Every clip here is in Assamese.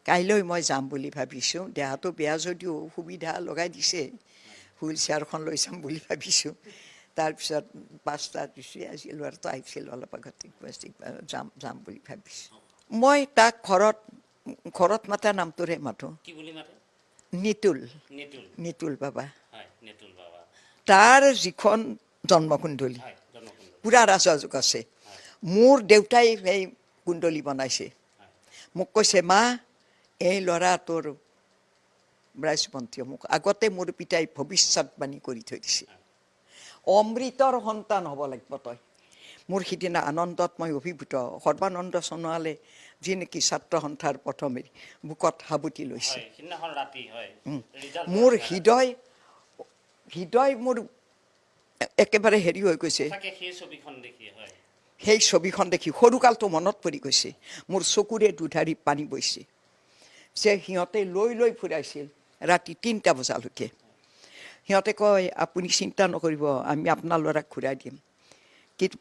কাইলৈ মই যাম বুলি ভাবিছোঁ দেহাটো বেয়া যদিও সুবিধা লগাই দিছে হুইল চেয়াৰখন লৈ যাম বুলি ভাবিছোঁ তাৰপিছত 5টাত দিছোঁ আজি ল'ৰাটো আহিছিল অলপ আগতে যাম যাম বুলি ভাবিছোঁ মই তাক ঘৰত মাতা নামটোৰে মাতোঁ নিতুল নিতুল বাবা তাৰ যিখন জন্মকুণ্ডলী পুৰা ৰাজযোগ আছে মোৰ দেউতাই সেই কুণ্ডলী বনাইছে মোক কৈছে মা এই ল'ৰা তোৰ ব্ৰাহ্মণতীয় মোক আগতে মোৰ পিতাই ভৱিষ্যতবাণী কৰি থৈ দিছে অমৃতৰ সন্তান হ'ব লাগিব তই মোৰ সিদিনা আনন্দত মই অভিভূত সৰ্বানন্দ সোণোৱালে যি নেকি ছাত্ৰ সন্থাৰ প্ৰথমে বুকত সাবুতি লৈছে মোৰ হৃদয় মোৰ একেবাৰে হেৰি হৈ গৈছে সেই ছবিখন দেখি সৰুকালটো মনত পৰি গৈছে মোৰ চকুৰে দুধাৰি পানী বৈছে যে সিহঁতে লৈ ফুৰাইছিল ৰাতি 3টা বজালৈকে সিহঁতে কয় আপুনি চিন্তা নকৰিব আমি আপোনাৰ ল'ৰাক ঘূৰাই দিম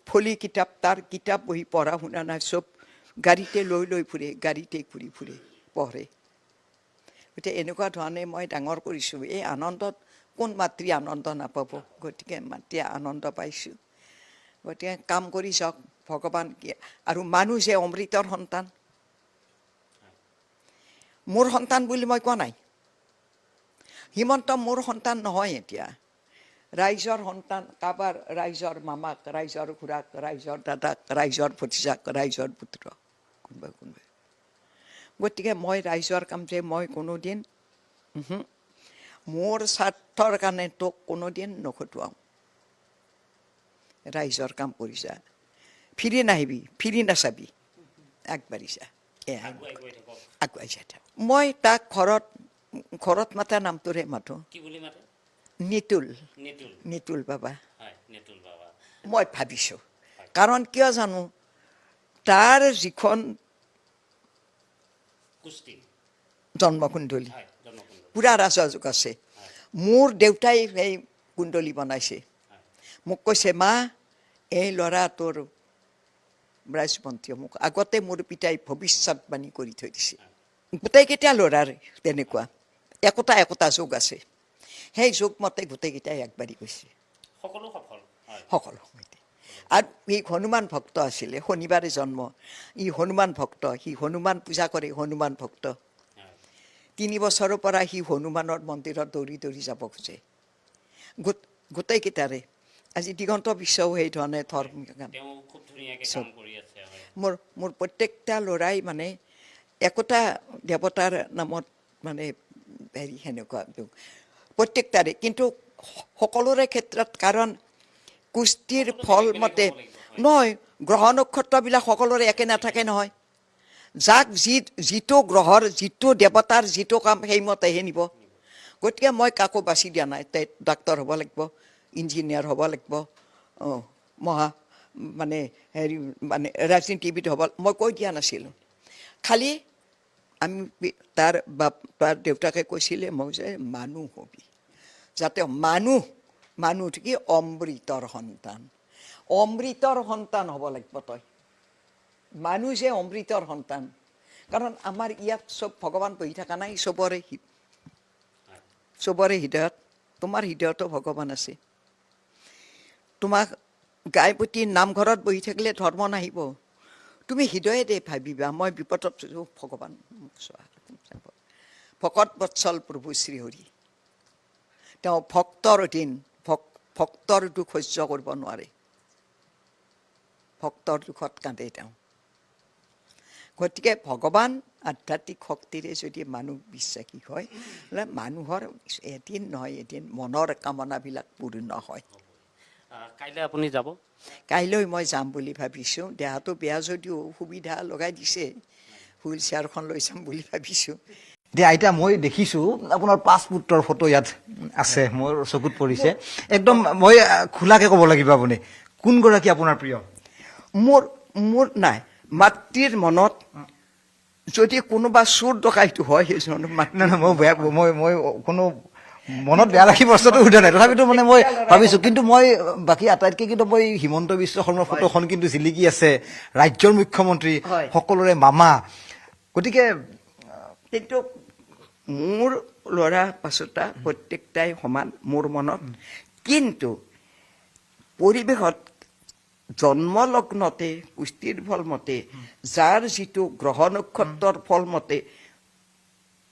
ফলি কিতাপ তাৰ কিতাপ বহি পঢ়া শুনা নাই চব গাড়ীতে লৈ ফুৰে গাড়ীতে ঘূৰি ফুৰে পঢ়ে গতিকে এনেকুৱা ধৰণে মই ডাঙৰ কৰিছোঁ এই আনন্দত কোন মাতৃ আনন্দ নাপাব গতিকে মাতৃয়ে আনন্দ পাইছোঁ গতিকে কাম কৰি যাওক ভগৱান আৰু মানুহ যে অমৃতৰ সন্তান মোৰ সন্তান বুলি মই কোৱা নাই হিমন্ত মোৰ সন্তান নহয় এতিয়া ৰাইজৰ সন্তান কাৰোবাৰ ৰাইজৰ মামাক ৰাইজৰ খুৰাক ৰাইজৰ দাদাক ৰাইজৰ ভতিজাক ৰাইজৰ পুত্ৰ কোনোবাই গতিকে মই ৰাইজৰ কাম যে মই কোনোদিন মোৰ স্বাৰ্থৰ কাৰণে তোক কোনোদিন নখটুৱাওঁ ৰাইজৰ কাম কৰি যা ফিৰি নাহিবি ফিৰি নাচাবি আগবাঢ়ি যা আগুৱাই যাই থাক মই তাক ঘৰত মাতা নামটোৰে মাতোঁ নিতুল নিতুল বাবা মই ভাবিছোঁ কাৰণ কিয় জানো তাৰ যিখন জন্মকুণ্ডলী পুৰা ৰাজযোগ আছে মোৰ দেউতাই সেই কুণ্ডলী বনাইছে মোক কৈছে মা এই ল'ৰা তোৰ ব্ৰাহ্মণতীয় মোক আগতে মোৰ পিতাই ভৱিষ্যতবাণী কৰি থৈ দিছে গোটেইকেইটা ল'ৰাৰ তেনেকুৱা একোটা যোগ আছে সেই যোগ মতে গোটেইকেইটাই আগবাঢ়ি গৈছে সকলো আৰু সি হনুমান ভক্ত আছিলে শনিবাৰে জন্ম ই হনুমান ভক্ত সি হনুমান পূজা কৰে হনুমান ভক্ত 3 বছৰৰ পৰা সি হনুমানৰ মন্দিৰত দৌৰি যাব খোজে গোটেইকেইটাৰে আজি দিগন্ত বিশ্বও সেই ধৰণে ধৰ্ম মোৰ প্ৰত্যেকটা ল'ৰাই মানে একোটা দেৱতাৰ নামত মানে হেৰি সেনেকুৱা প্ৰত্যেকটাৰে কিন্তু সকলোৰে ক্ষেত্ৰত কাৰণ কুস্তিৰ ফল মতে নহয় গ্ৰহ নক্ষত্ৰবিলাক সকলোৰে একে নাথাকে নহয় যাক যিটো গ্ৰহৰ যিটো দেৱতাৰ যিটো কাম সেইমতেহে নিব গতিকে মই কাকো বাছি দিয়া নাই তাই ডাক্তৰ হ'ব লাগিব ইঞ্জিনিয়াৰ হ'ব লাগিব মানে হেৰি মানে ৰাজনীতিবিদ হ'ব মই কৈ দিয়া নাছিলোঁ খালি আমি তাৰ দেউতাকে কৈছিলে মই যে মানুহ হবি যাতে মানুহ কি অমৃতৰ সন্তান হ'ব লাগিব তই মানুহ যে অমৃতৰ সন্তান কাৰণ আমাৰ ইয়াত চব ভগৱান বহি থকা নাই চবৰে হৃদয়ত তোমাৰ হৃদয়তো ভগৱান আছে তোমাক গায়পতি নামঘৰত বহি থাকিলে ধৰ্ম নাহিব তুমি হৃদয়েৰে ভাবিবা মই বিপদত ভগৱান ভকত বৎসল প্ৰভু শ্ৰীহৰি তেওঁ ভক্তৰ অধীন ভক্তৰ দুখ সহ্য কৰিব নোৱাৰে ভক্তৰ দুখত কান্দে তেওঁ গতিকে ভগৱান আধ্যাত্মিক শক্তিৰে যদি মানুহ বিশ্বাসী হয় মানুহৰ এদিন নহয় এদিন মনৰ কামনাবিলাক পূৰ্ণ হয় কাইলৈ আপুনি যাব কাইলৈ মই যাম বুলি ভাবিছোঁ দেহাটো বেয়া যদিও সুবিধা লগাই দিছে হুইল চেয়াৰখন লৈ যাম বুলি ভাবিছোঁ দিয়া আইতা মই দেখিছোঁ আপোনাৰ 5 পুত্ৰৰ ফটো ইয়াত আছে মোৰ চকুত পৰিছে একদম মই খোলাকে ক'ব লাগিব আপুনি কোনগৰাকী আপোনাৰ প্ৰিয় মোৰ নাই মাতৃৰ মনত যদি কোনোবা চোৰ ডকাইটো হয় সেইজনৰ মই কোনো মনত বেয়া ৰাখি বস্তুটো সোধা নাই তথাপিতো মানে মই ভাবিছোঁ কিন্তু মই বাকী আটাইতকৈ কিন্তু মই হিমন্ত বিশ্ব শৰ্মাৰ ফটোখন কিন্তু জিলিকি আছে ৰাজ্যৰ মুখ্যমন্ত্ৰী সকলোৰে মামা গতিকে কিন্তু মোৰ ল'ৰা পাঁচোটা প্ৰত্যেকটাই সমান মোৰ মনত কিন্তু পৰিৱেশত জন্মলগ্নতে পুষ্টিৰ ফল মতে যাৰ যিটো গ্ৰহ নক্ষত্ৰৰ ফল মতে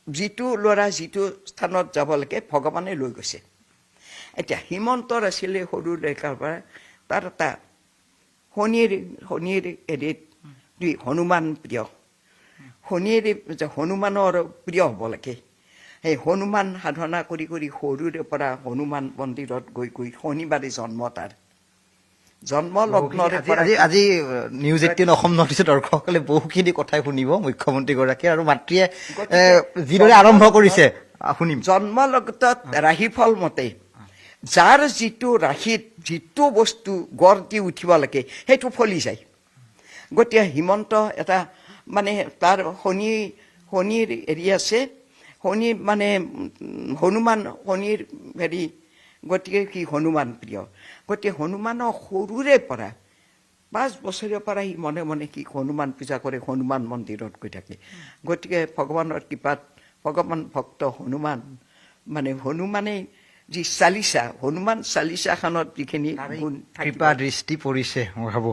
যিটো ল'ৰা যিটো স্থানত যাব লাগে ভগৱানে লৈ গৈছে এতিয়া হিমন্তৰ আছিলে সৰু ডেকাৰ পৰা তাৰ এটা শনিৰ হেৰিত হনুমান প্ৰিয় শনিৰ হনুমানৰ প্ৰিয় হ'ব লাগে সেই হনুমান সাধনা কৰি কৰি সৰুৰে পৰা হনুমান মন্দিৰত গৈ গৈ শনিবাৰে জন্ম তাৰ জন্ম লগ্নৰে পৰা আজি নিউজ 18 অসম নৰ্থ ইষ্টৰ দৰ্শকসকলে বহুখিনি কথাই শুনিব মুখ্যমন্ত্ৰীগৰাকী আৰু মাতৃয়ে যিদৰে আৰম্ভ কৰিছে শুনিম জন্ম লগ্নত ৰাশিফল মতে যাৰ যিটো ৰাশিত যিটো বস্তু গঢ় দি উঠিব লাগে সেইটো ফলি যায় গতিকে হিমন্ত এটা মানে তাৰ শনিৰ হেৰি আছে শনি মানে হনুমান শনিৰ হেৰি গতিকে কি হনুমান প্ৰিয় গতিকে হনুমানৰ সৰুৰে পৰা 5 বছৰৰ পৰা সি মনে মনে কি হনুমান পূজা কৰে হনুমান মন্দিৰত গৈ থাকে গতিকে ভগৱানৰ কৃপাত ভগৱান ভক্ত হনুমান মানে হনুমানে যি চালিচা হনুমান চালিচাখনত যিখিনি গুণ কৃপা দৃষ্টি পৰিছে মই ভাবো